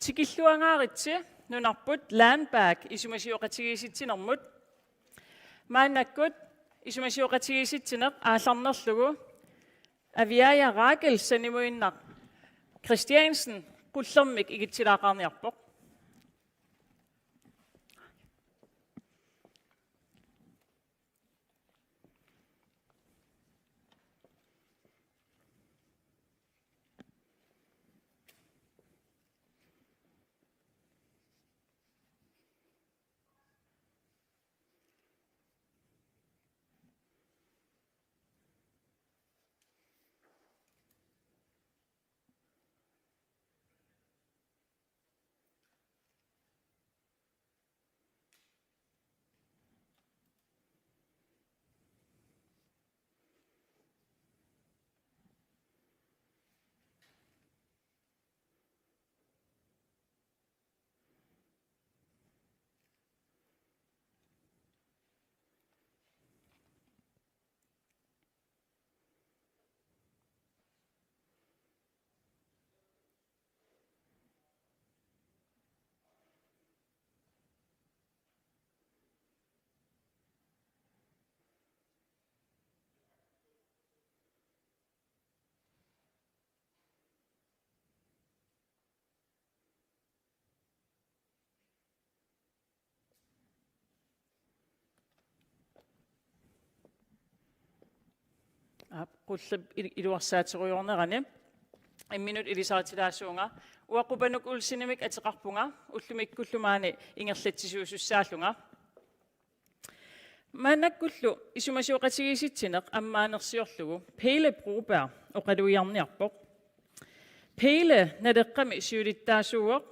Tikilluangaaritsi nunarput landbag isumasiuqatigisittinermut maannakkut isumasiuqatigisittineq aallarnerlugu Aviaja Rakel-sanimuinnaq Christiansen qullermik igitsilaaqarniarpoq qullab iluarsaateriornerani imminut ilisaatilaasuunga uaqqupanuk ulsinimik ateqarpunga ullumikkullumaani ingerlatsisuusussaalunga maannakkullu isumasiuqatigisittineq ammaanersiorlugu Pele Broberg oqaluiarniarpoq Pele naleqqami siulittaasuuoq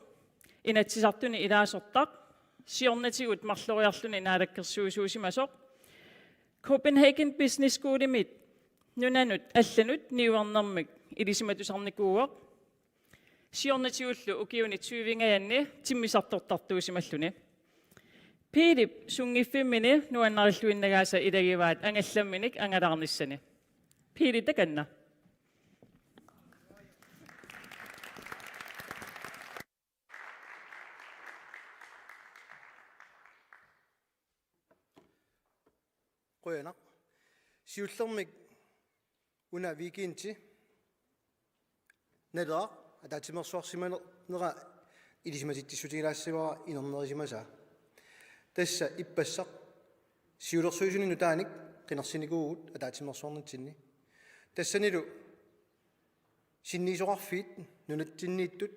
inatsisartuni ilaasortaq siornatigut marloriarluni naalakkersuusuusimasoq Copenhagen Business School-imit nunanut allanut niuarnermik ilisimatusarnikuuoq siornatiullu ukiuni tyyvingajanni timmisartortartuusimalluni Philip sungiffimini nuannarилluinnagaasa ilagivaat angallamminik angalarnissani Philip takanna qoyanaq siullermik una viikiinti nalera ataatimersuarsimanera ilisimatittissutigilaassivara inernerisimasaa tassa ippassaq siulersuisuni nutaanik qinarsinikuugut ataatimersuarnitsinni tassanilu sinniisoqarfiit nunatsinniittut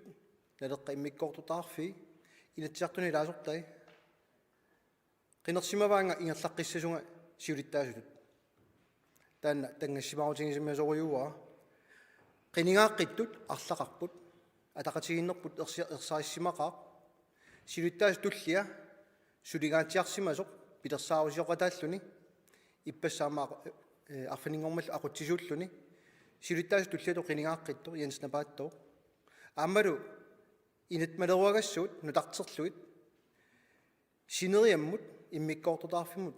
naleqqa immikkoortutaarfi inatsiartuni ilaasortai qinarsimavaanga ingerlaqqissasunga siulittaasutut taanna tangassimarutingisimmiasorujuuaa qiningaaqittut arlaqarput ataqatiginnerput ersaarissimaqaaq siulittaas tullia suligaatiarsimasoq pilersaarusioqataalluni ippassaamaa arfaningormallu aqutsisuulluni siulittaas tulliatu qiningaaqqittu Jens Napaatto aammalu inatmaleruagassuut nutarterluit sineriammut immikkoortutaarfimut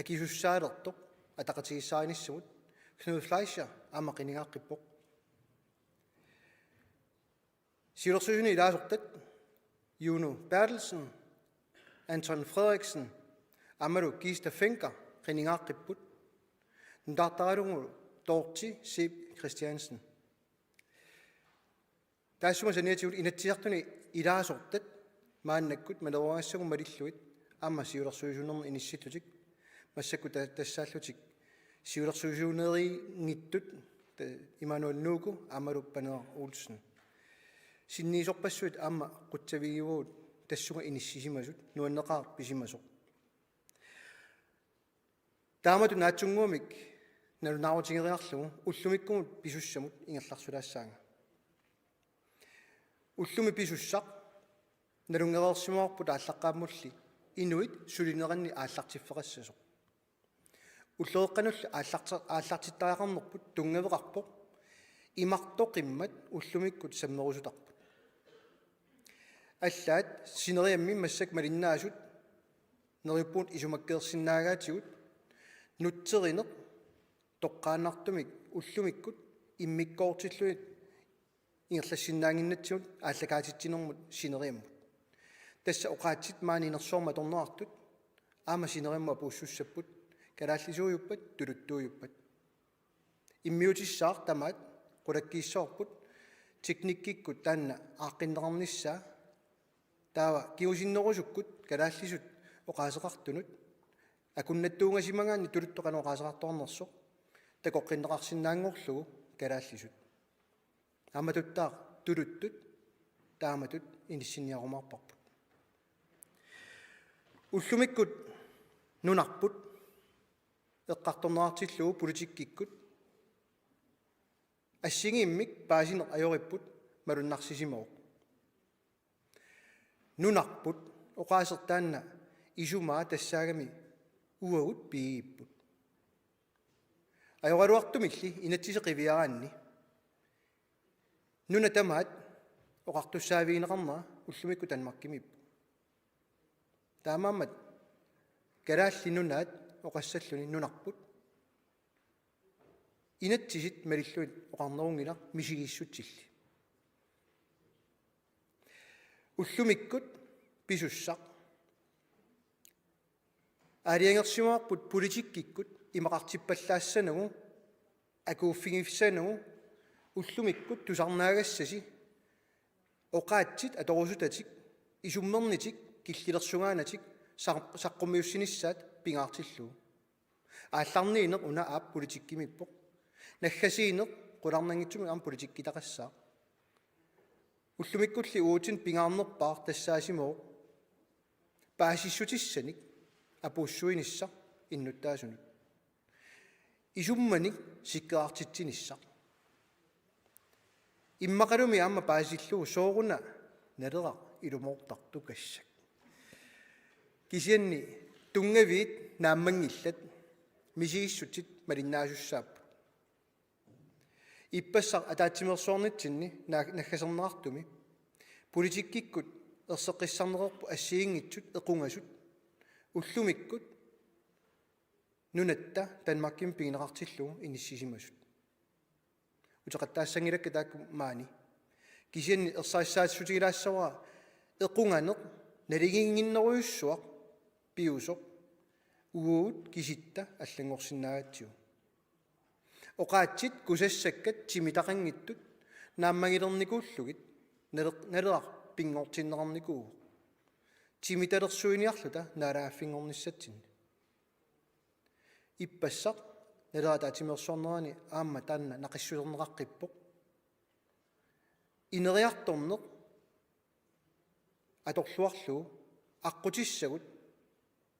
akisussaalertoq ataqatigissaarinissugut Knud Fleischer aama qiningaaqqippoq siulersuisuni ilaasortat Juno Bertelsen Anton Frederiksen aamalu Gista Fenker qiningaaqipput ndartaralungu Dorti Seb Christiansen taassuma saniatigut inatsiartuni ilaasortat maannakkut maleruagassagu malilluit aama siulersuisunerni inissittutik массакку тассааллутик сиулерсуусуунери нгиттут Имануэл Нуку амалуппанеа Олсен синниисорпассуит аама қутсавигивуут тассуга иниссисимасут нуаннеқар писимасоқ таамату наатсунгуумик налунаарутингериарлугу уллумиккумут писуссамут ингерларсулаассаанга уллуми писуссақ налунгереерсимаорпут ааллаққааммулли инуит сулинеранни ааллартиффеқассасоқ уллеэққанулли ааллартиттаақарнерпут тунгавеқарпоқ имартоқиммат уллумиккут саммерусутарпут аллаат синериамми массак малиннаасут нериппуут исумаккеерсиннаагаатигут нутсеринеқ тоққааннартумик уллумиккут иммиккоортиллуит ингерлассиннаангиннатсиут ааллакаатитсинэрмут синериаммут тасса оқаатсит маанинерсуарма торнеартут аама синериамма пууссуссаппут калааллисууйуппат тулуттууйуппат иммиутиссаар тамаат qulakkiissoorput teknikkikkut taanna aaqqinnеqarnissaa taava kiusinnerusukкут kalaallisut oqaaseqartunut akunnattuungasimagaanni tuluttoqanu oqaaseqartornersoq takoqqinneqarsinnaangorlugu kalaallisut amatuttaa tuluttut taamatut inissinnniarumaarparput ullumikkut nunarput eqqartornerartillugu politikkikkut ассигииммик паасинеқ ajoripпут малуннарсисимоқ нунарпут оқаасертаанна исумаа тассаагами уагут пииппут ajorалуартумилли инатсисеқивиараанни нуна тамаат оқартуссаавиинеқарнаа уллумикку танмаркимиппу таамаамат калаалли нунаат оқассаллуни нунарпут инатсисит малиллуит оқарнерунгила мисигииссутсилли уллумиккут писуссақ аалиангерсимаарпут политиккиккут имақартиппаллаассанагу акууффигиффсанагу уллумиккут тусарнаагассаси оқаатсит аторусутатик исуммернитик киллилерсугаанатик саққумиуссиниссаат пингаартиллуу аалларниинеқ уна аап политиккимиппоқ наггасиинеқ qulарнангитсуми аам политиккитақассаа уллумиккулли уутин пингаарнерпаар тассаасимоо паасиссутиссаник апууссуинисса иннуттаасунут исумманик сиккаартитсинисса иммақалуми аама паасиллуу сооруна налера илумоортарту кассак кисианни тунгавиит нааммангиллат мисигиссутит малиннаасуссаап иппассар атаатсимерсуорнитсинни наггасернеартуми политиккиккут ерсеққиссарнерерпу ассиингитсут эқунгасут уллумиккут нунатта танмакким пигинеқартиллугу иниссисимасут утеқаттаассангилакка таакку маани кисианни ерсаассаассутигилаассаваа эқунганеқ налигингиннеруйуссуақ пиусоқ уут киситта аллангорсинаагатсиу оқаатсит кусассаккат тимитақангиттут нааммагилерникууллугит налерар пингортиннеқарникуу тимиталерсуиниарлута наалааффингорниссатсин иппассақ налерата тимерсуарнерани аама таанна нақиссулернеқаққиппоқ инериарторнеқ аторлуарлугу аққутиссагут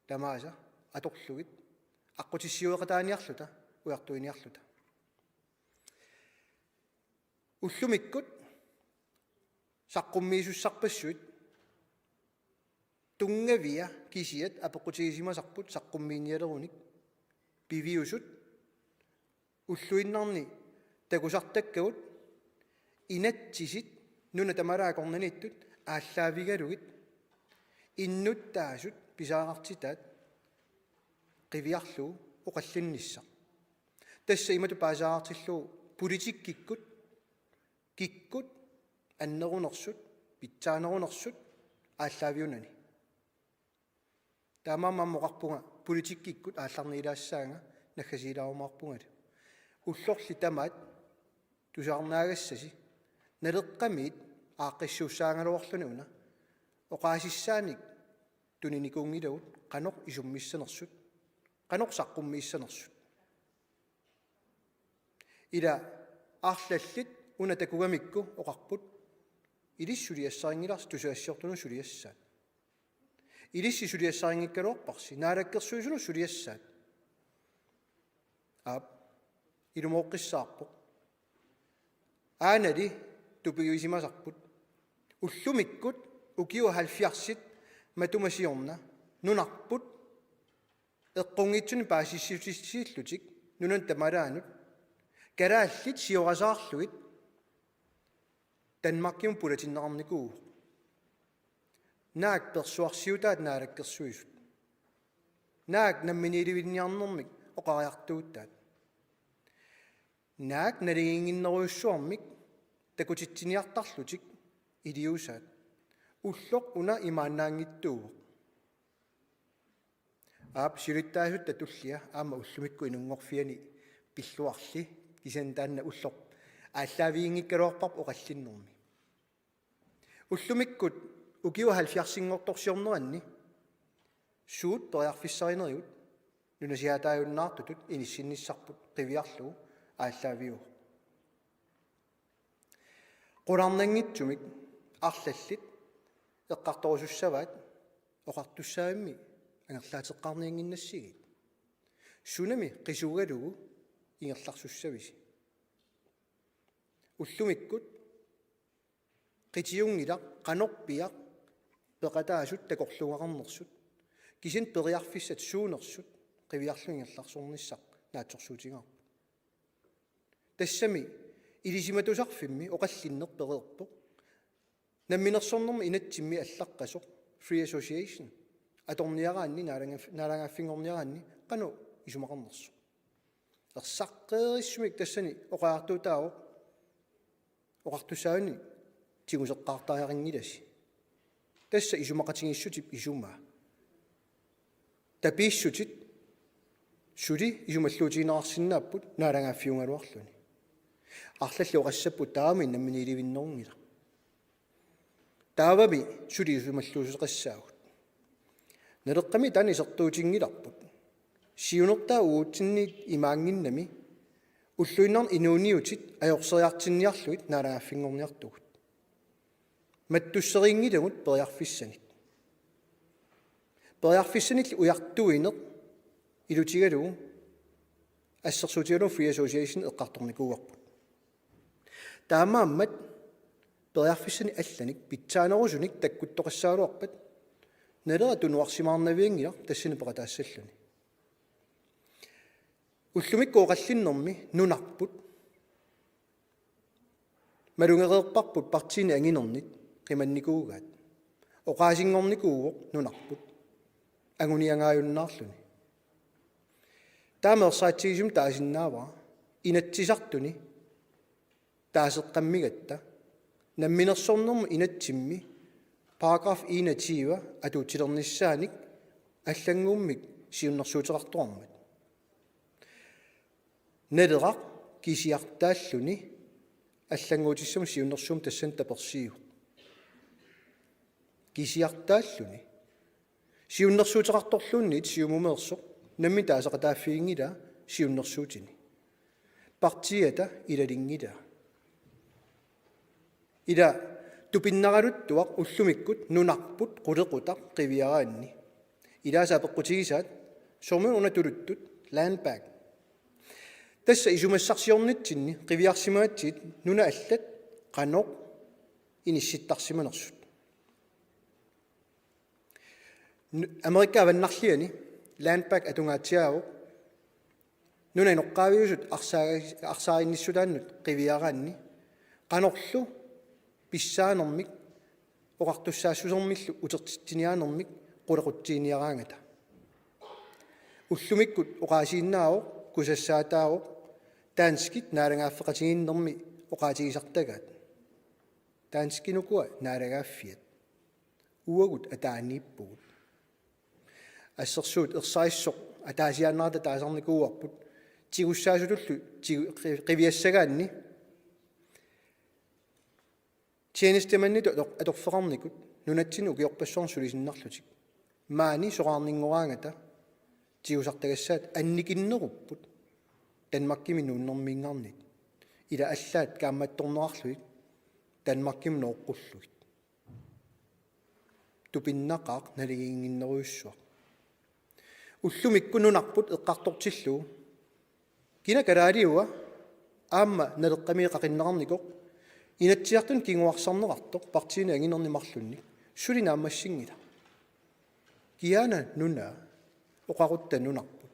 тамааса аторлугит аққутиссиуеқатааниарлута уяртуиниарлута уллумиккут саққуммиисуссарпассуит тунгавиа кисиат апеқутигисимасарпут саққуммиинниалеруник пивиусут уллуиннарни такусартаккагут инатсисит нуна тамалаакорнаниттут ааллаавигалугит иннуттаасут писаагартитаат қивиарлуу оқаллиннисса тасса имату паасаагартиллуу политиккиккут киккут аннерунерсут питсаанерунерсут ааллаавиунани таамааммоқарпунга политиккиккут аалларнилаассаанга наггасилаарумаарпунгала уллорли тамаат тусаарнаагассаси налеққамиит ааққиссууссаангалуарлуни уна оқаасиссааник туниникунгилагут қаноқ исуммиссанерсут қаноқ саққуммииссанерсут ила аарлаллит уна такугамикку оқарпут илиссулиассарингиларс тусаассиортуну сулиассаат илисси сулиассарингиккалуарпарси наалаккерсуисуну сулиассаат аап илумооққиссаарпоқ аанали тупигуисимасарпут уллумиккут укиу 70 матумасиорна нунарпут эққунгитсуни паасиссиутиссииллутик нунан тамалаанут калааллит сиорасаарлуит танмаккиум пулатиннеқарникуу наак персуарсиутаат наалаккерсуисут наак намминиливинниарнэрмик оқариартууттаат наак налигингиннеруйуссуармик такутитсиниартарлутик илиусаат уллоқ уна имааннаангиттуугоқ аап силиттаасутта туллиа аама уллумикку инунгорфиани пиллуарли кисен таанна уллоқ ааллаавиингиккалуарпарп оқаллиннэрми уллумиккут укиу 70-сингорторсиорнеранни суут периарфиссаринериут нунасиатааюннаартутут иниссинниссарпут қивиарлугу ааллаавиу qulарнангитсумик арлаллит эққарторусуссаваат оқартуссаамми ангерлаатеққарниангиннассигит сунами қисугалугу ингерларсуссависи уллумиккут қитиунгилақ қанорпиақ пеқатаасут такорлугақарнерсут кисин периарфиссат суунерсут қивиарлуингерларсорниссақ наатсорсуутингаарпут тассами илисиматусарфимми оқаллиннер переерпоқ намминерсорнэрми инатсимми аллаққасоқ free association аторниараанни налангаффингорниараанни қану исумақарнерсо ерсаққериссумик тассани оқаартуутаавоқ оқартусаани тигусеққартаарингиласи тасса исумақатингиссутип исумаа тапииссутит сули исумаллуутиинеқарсинааппут налангаффиунгалуарлуни арлалли оқассаппут таами намминиливиннэрмила таавами сули исумаллуусеқассаагут налеққами тани сертуутингиларпут сиунертаа уутсинниит имаангиннами уллуиннарн инууниутит аёрсериартинниарлуит налангаффингорниартугут маттуссерингилагут периарфиссаник периарфиссаник уяртуинеқ илутигалугу ассерсуутигалу free association эққарторникууарпут таамааммат периарфиссани алланик питсаанерусуник таккуттоқассаалуарпат налера тунуарсимаарнавиангила тассини пеқатаассаллуни уллумикку оқаллиннэрми нунарпут малунгереерпарпут партиини ангинернит қиманникуугаат оқаасингорникууоқ нунарпут агуниангааюннаарлуни таамерсаатсигисум таасиннаава инатсисартуни таасеққаммигатта намминерсорнэрми инатсимми параграф 21 атуутилерниссааник аллангууммик сиуннэрсуутеқартуармат налерақ кисиартааллуни аллангуутиссам сиуннэрсуум тассан таперсиу кисиартааллуни сиуннэрсуутеқарторлуунниит сиумумеерсоқ намми таасеқатааффиингила сиуннэрсуутини партиата илалингила ила тупиннаралуттуақ уллумиккут нунарпут қулеқутақ қивиараанни илаасаа пеққутигисаат сормуна тулуттут landback тасса исумассарсиорнитсинни қивиарсимаатсит нуна аллат қаноқ инисситтарсиманерсут америка аваннарлиани landback атунгаатсиаавоқ нуна иноққаавиусут арсааринниссулааннут қивиараанни қанорлу писсаанермик оқартуссаассусермиллу утертиниаанермик қулеқутсииниараангата уллумиккут оқаасииннаавоқ кусассаатаавоқ таанскит наалагааффеқатигиннэрми оқаатигисартагаат таанскинукуа наалагааффиат уагут атаанииппугут ассерсуут ерсаиссоқ атаасиааннарата таасарникууарпут тигуссаасулуллу қивиассагаанни тиенистеманниту аторфеқарникут нунатсину укиорпассуарн сулисиннарлутик маани соқарнингораангата тигусартагассаат анникиннеруппут данмаркими нууннэрмиингарнит ила аллаат каамматторнерарлуик данмарким ноққуллугит тупиннақаақ налигингиннеруйуссуа уллумиккунунарпут эққартортиллуу кина калаалиуа аама налеққамиеқақиннеқарникоқ инатсиартун кингуарсарнеқартоқ партиини ангинернимарлунник сулинааммассингила киана нуна оқарутта нунарпут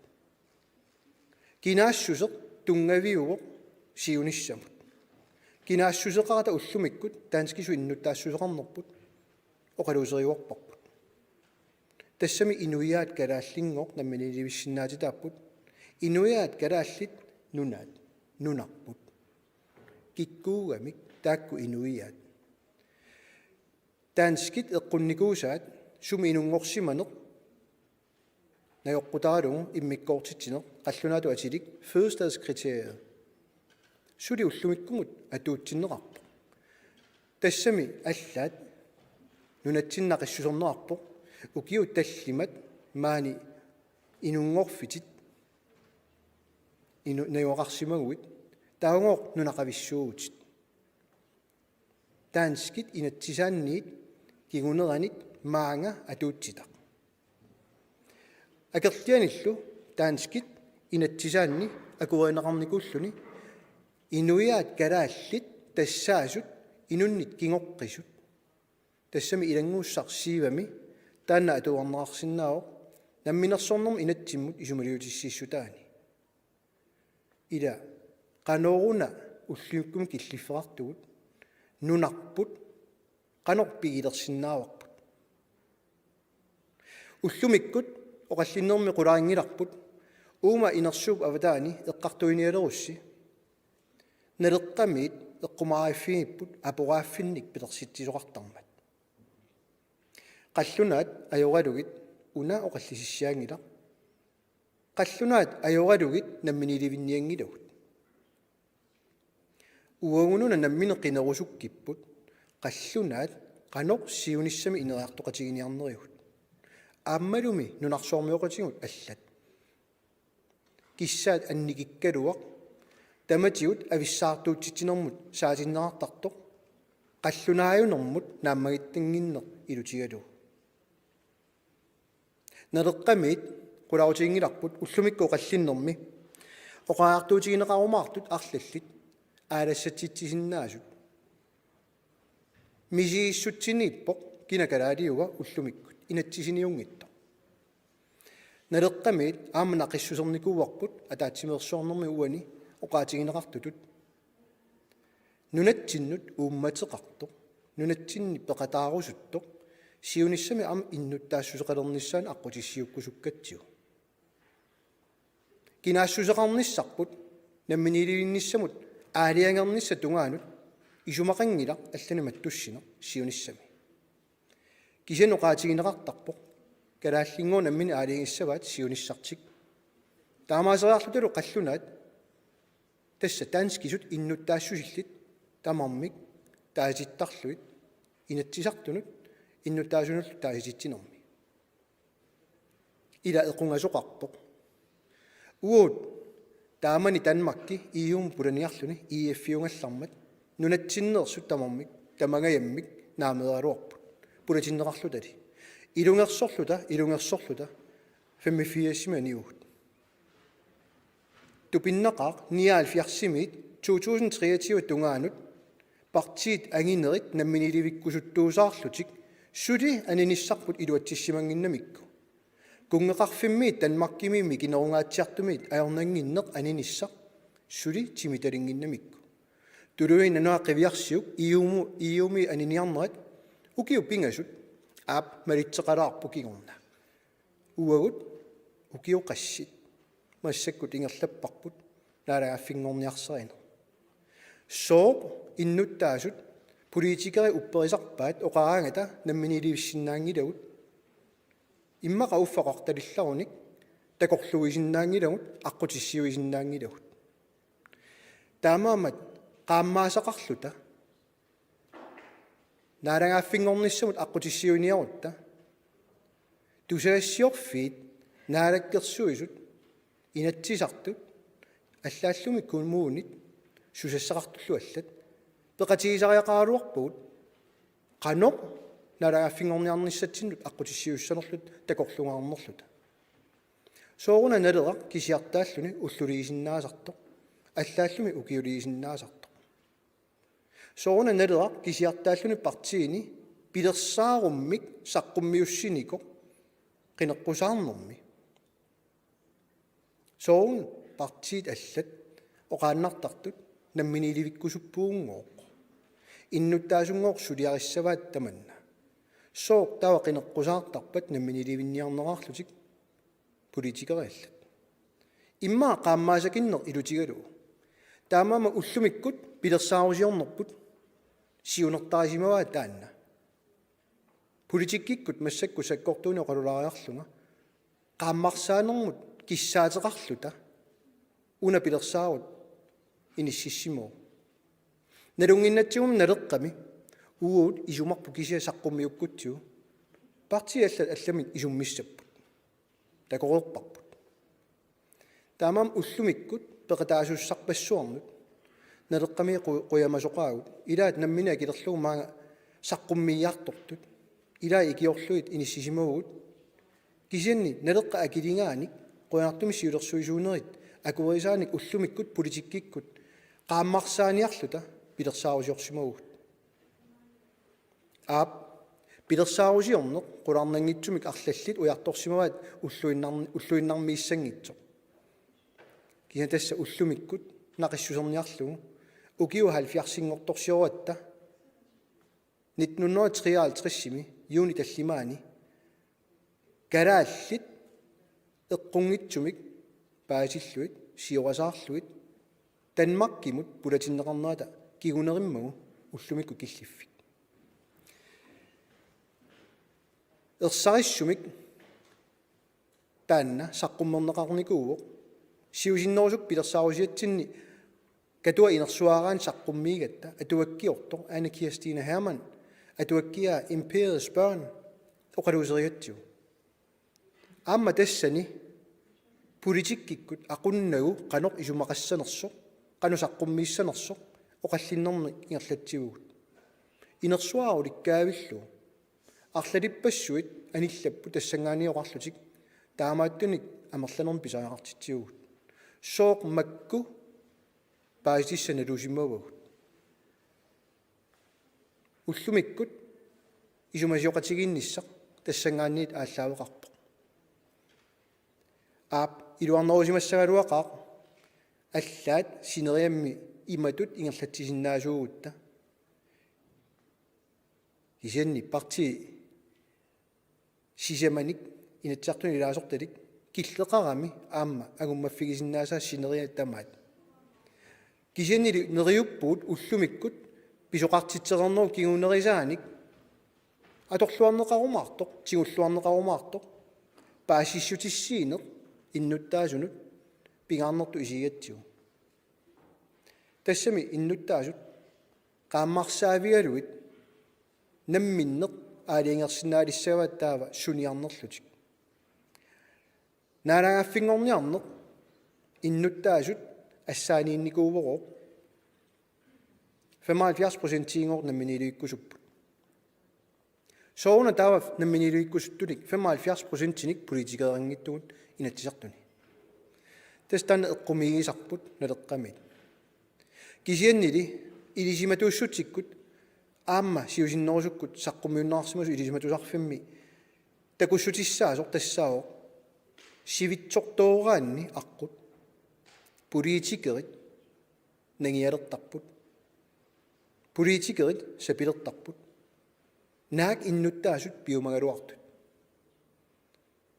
кинаассусеқ тунгавиуоқ сиуниссамут кинаассусеқарата уллумиккут таанскису иннуттаассусеқарнерпут оқалуусериуарпарпут тассами инуяат калааллингоқ намминиливиссиннаатитааппут инуяат калааллит нунарпут киккуугамик таакку инуиаат таанскит эққунникуусаат суми инунгорсиманеқ наёққутааралугу иммиккоортитсинеқ қаллунаату атилик fødestadskriteriet сули уллумиккумут атуутсиннеқарпо тассами аллаат нунатсиннақиссусернеқарпо укиу таллимат маани инунгорфитит наёқарсимагуит таунгоор нунақависсуугутит таанскит инатсисаанниит кигунеранит маанга атуутситақ акерлианиллу таанскит инатсисаанни акуриинеқарникууллуни инуиаат калааллит тассаасут инуннит кингоққисут тассами илангууссар сивами таанна атуарнеқарсинаао намминерсорнерм инатсиммут исумалиутиссииссутаани ила канооруна уллиуккум киллиффеқартугут нунарпут канорпигилерсинааварпут уллумиккут оқаллиннерми қулаангиларпут уума инерсууп аватаани эққартуиниалерусси налеққамиит эққумааффигиппут апорааффинник пилерситсисоқартармат қаллунаат ajoralugit уна оқаллисиссаангила қаллунаат ajoralugit намминиливинниангилагут уагунуна намминеқинерусуккиппут қаллунаат қаноқ сиуниссами инериартоқатигиниарнериут ааммалуми нунарсоормиоқатигут аллат киссаат анникиккалуақ таматигут ависсаартуутситинермут саатиннеартартоқ қаллунааюнэрмут нааммагиттангиннеқ илутигалу налеққамиит қулаутингиларпут уллумикку қаллиннэрми оқаартуутигинеқарумаартут арлаллит аалассатситсисиннаасут мисииссутсиниппоқ кинакалаалиуга уллумиккут инатсисиниунгитто налеққамиит аама нақиссусерникууарпут атаатсимерсуарнэрми уани оқаатигинеқартутут нунатсиннут уумматеқарто нунатсинни пеқатаарусутто сиуниссами аама иннуттаассусеқалерниссаан аққутиссиуккусуккатсиу кинаассусеқарниссарпут намминилинниссамут аалиангернисса тунгаанут исумақангила аллани маттуссина сиуниссами кисеноқаатигинеқартарпоқ калааллингуу наммини аалиангиссаваат сиуниссартик таамаасериарлуталу қаллунаат тасса таанскисут иннуттаассусиллит тамармик тааситтарлуит инатсисартунут иннуттаасунуллу тааситсинерми ила эқунгасоқарпоқ уут таамани танмакки июм пуланиарлуни иэффиунгаллармат нунатсиннерсут тамармик тамагаяммик наамераруарпут пулатиннеқарлутали илунгерсорлута 85-niuut тупиннеқар 79-симит 2023 тунгаанут партиит ангинерит намминиливиккусуттуусаарлутик сули аниниссарпут илуатсиссимангиннамикку кунгеқарфиммиит танмаккимиимми кинерунгаатсиартумиит аернангиннеқ аниниссақ сули тимиталингиннамикку тулуин ануаққивиарсиук иуми аниниарнерат укиу пингасут аап малитсеқалаарпу кигорна уагут укиу qassит массаккут ингерлаппарпут наалагааффингорниарсерина соо иннуттаасут политикери упперисарпаат оқараангата намминиливиссиннаангилагут иммақа уффақарталилларуник такорлуисиннаангилагут аққутиссиуисиннаангилагут таамаамат qaammaasaqarluta naalangaaffinngornissamut аққутиссиуниарутта тусаассиорфиит наалаккерсуисут инатсисартут аллааллумиккун муунит сусассақартуллу аллат пеқатигисариақаралуарпугут қано наалагааффингорниарниссатсиннут аққутиссиуссанерлут такорлунгаарнерлута сооруна налера кисиартааллуни уллулигисиннаасарто аллааллуми укиулигисиннаасарто сооруна налера кисиартааллуни партиини пилерсааруммик саққуммиуссинико қинеққусаарнерми соорун партиит аллат оқааннартартут намминиливиккусуппуунгоо иннуттаасунгоор сулиариссаваат таманна соо тава қинеққусаартарпат намминиливинниарнераарлутик политикериаллат иммаа qaammaasakиннер илутигалу таамаама уллумиккут пилерсаарусиорнерпут siunertaasimawa taanna politikikkut massakku sakkortuuni oqalulaariarlunga qaammarsaanermut kissaateqarluta una pilersaarut inississimoo nalunginnatsugum naleqqami uut isumarpu kisia saqqummiukkutsiu parti allamit isummissapput takoreerparput taamam ullumikkut peqataasuussarpassuarnut naleqqami quyamasoqaagut ilaat nammina kilerlugu maanga saqqummiyaartortut ilaa ikiorluit inissisimaugut kisianni naleqqa akilingaani quyanartumi siulersuisuunerit akuerisaanik ullumikkut politikkikkut qaammarsaaniarluta pilersaarusiorsimagugut aap pilersaarusiorneq qularnangitsumik arlallit ujartorsimavat ulluinnarmiissangitsoq kisa tassa ullumikkut naqissuserniarlugu ukiu 70-singortorsiruatta 1953-simi juuni tallimaani kalaallit eqqungitsumik paasilluit siuasaarluit Danmarkimut pulatinneqarnaata kigunerimmagu ullumikku killiffik ersarissumik taanna saqqummerneqarnikuuq siusinnerusuk pilersaarusiatsinni katua inersuaraan saqqummiigatta atuakkiortor Anne Kirstine Hermann atuakkia Imperiets børn oqaluuseriatsiu amma tassani politikkikkut aqunnagu qaноq isumaqassanersoq qanu saqqummiissanersoq oqallinnerni ingerlatsiugut inersuarulikkaavilluu арлалиппассуит аниллаппу тассанганиоқарлутик таамааттуник амерланерн писаақартитсиугут сооқ макку паасиссаналусиммавагут уллумиккут исумасиоқатигинниссақ тассангаанниит ааллаавеқарпоқ аап илуарнерусимассагалуақаақ аллаат синериамми иматут ингерлатсисиннаасуугутта кисианни парти сисаманик инатсартуни илаасорталик киллеқарами аама агуммаффигисиннаасаа синериа тамаат кисианни нериуппуут уллумиккут писоқартитсерернеру кигунерисааник аторлуарнеқарумаартоқ тигуллуарнеқарумаартоқ паасиссутиссиинеқ иннуттаасунут пигаарнерту исигатсигу тассами иннуттаасут qaammarsaавигалуит намминнеқ аалиангерсинаалиссавааттаава суниарнерлутик наалагааффингорниарнеқ иннуттаасут ассааниинникуувероо 75% тиингор намминилуиккусуппут соуна таава намминилуиккусуттулик 75%ник политикеерангиттугут инатсисартуни тастана эққумигисарпут налеққамит кисианнили илисиматууссутиккут аама сиусиннерусуккут саққумиуннаарсимасу илисиматусарфимми такуссутиссаасор тассао сивитсортоогаанни аққут политикерит нагиалертарпут политикерит сапилертарпут наак иннуттаасут пиумагалуартут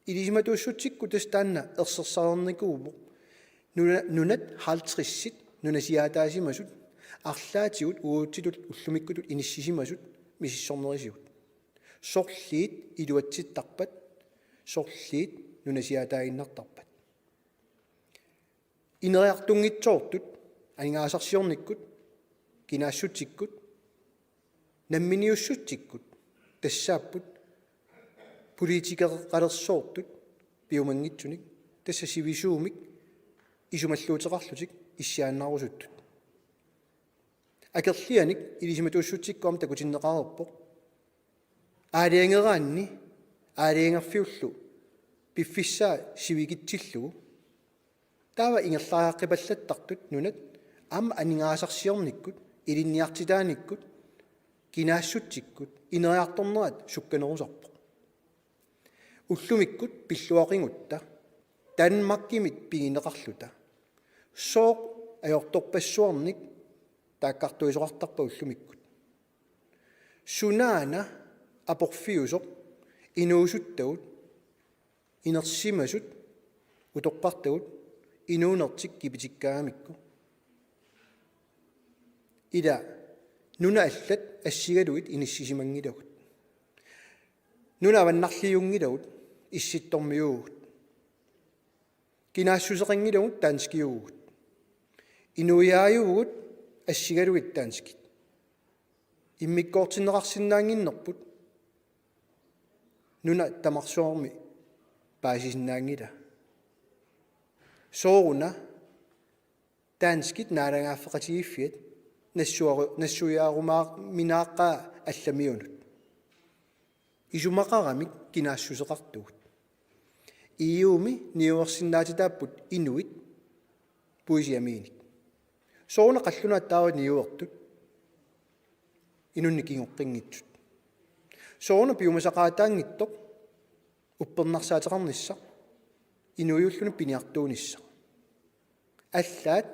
илисиматууссутикку тастаанна ерсерсаарникууммо нунат халтриссит нунасиаатаасимасут арлаатигут уутситут уллумиккутут иниссисимасут мисиссорнерисигут сорлиит илуатситтарпат сорлиит нунасиатаагиннартарпат инериартунгитсоортут анингаасарсиорниккут кинаассутиккут намминиуссутиккут тассааппут политикеқалерсоортут пиумангитсуник тасса сивисуумик исумаллуутеқарлутик иссиааннаарусуттут акерлианик илисиматууссутиккуам такутиннеқарерпоқ аалиангераанни аалиангерфиуллу пиффиссаа сивигитсиллугу таава ингерлаааққипаллаттартут нунат аама анингаасарсиорниккут илинниартитааниккут кинаассутиккут инериарторнерат сукканерусарпоқ уллумиккут пиллуақингутта Danmarkimit пигинеқарлута сооқ аёрторпассуарник тааккартуисоқартарпа уллумиккут сунаана апорфиусоқ инуусуттагут инерсимасут уторпартагут инуунертик кипитиккаамикку ила нуна аллат ассигалуит иниссисимангилагут нуна аваннарлиунгилагут исситтормиугут кинаассусеқангилагут таанскиугут инуяаюгут ассигалуит таанскит иммиккоортиннеқарсинаангиннерпут нуна тамарсуарми паасисиннаангила сооруна таанскит наалагааффеқатигиффиат нассуяарумаа минааққаа алламиунут исумақарамик кинаассусеқартугут иуми ниуерсиннаатитааппут инуит пуисиамииник сооруна қаллунааттаават ниуертут инунни кингоққингитсут сооруна пиумасақаатаангиттоқ уппернарсаатеқарнisса инуиуллуни пиниартуунisса аллаат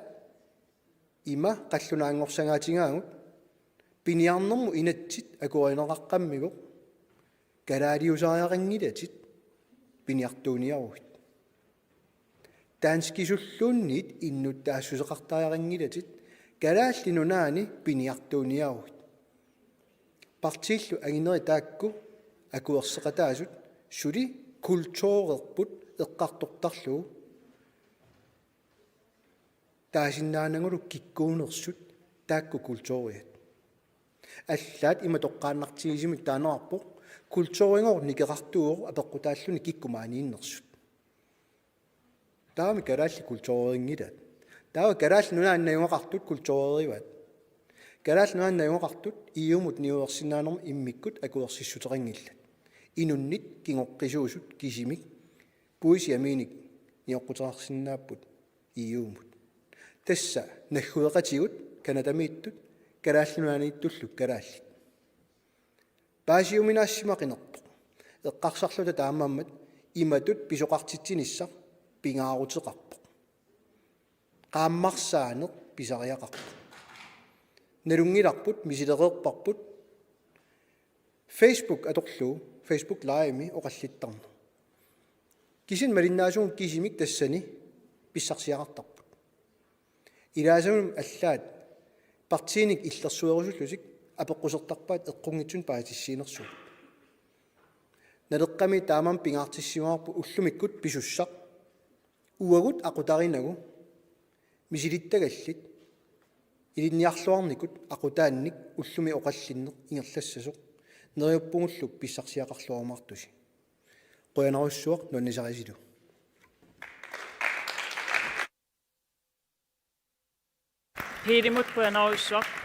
има қаллунаангорсагаатингаагут пиниарнэрму инатсит акуаринеқаққаммигу галаалиусариақангилатит пиниартууниаруит таанскисуллуунниит иннуттаассусеқартариақангилатит галааллинунаани пиниартууниаруит партииллу агинери таакку акуерсеқатаасут сули культуурерпут эққартортарлугу таасиннаанангулу киккуунерсут таакку культууриат аллаат има тоққааннартигисимик таанерарпоқ культуурингор никеқартугор апеққутааллуни киккумаанииннерсут таами караалли культуурингилаат таава караалли нунааннаюнгақартут культуурииваат караалли нунааннаюнгақартут иумут ниуерсинаанерма иммиккут акуерсиссутерингиллат инуннит кингоққисуусут кисимик пуисиамииник ниоққутерарсинааппут иумут тасса наггуеқатигут канатамииттут карааллунаанииттуллук караалли паасиуминаассимақинерпо эққарсарлута таамааммат иматут писоқартитсинисса пингаарутеқарпо qaammarsaane pisariaqarpu nalungilарпут мисилереерпарпут Facebook аторлу Facebook live-ми оқаллиттарна кисин малиннаасуун кисимик тассани писсарсиақартарпут илаасамун аллаат партииник иллерсуерусуллусик апеққусертарпаат эққунгитсун паатиссиинерсуу налеққами таамам пингаартиссимаарпу уллумиккут писуссақ уагут ақутаринагу мисилиттагаллит илинниарлуарникут ақутаанник уллуми оқаллиннеқ ингерлассасоқ нериуппугуллук писсарсиақарлуармартуси қуянаруссуақ нуаннисарисилу Peelimut quyanaruissuaq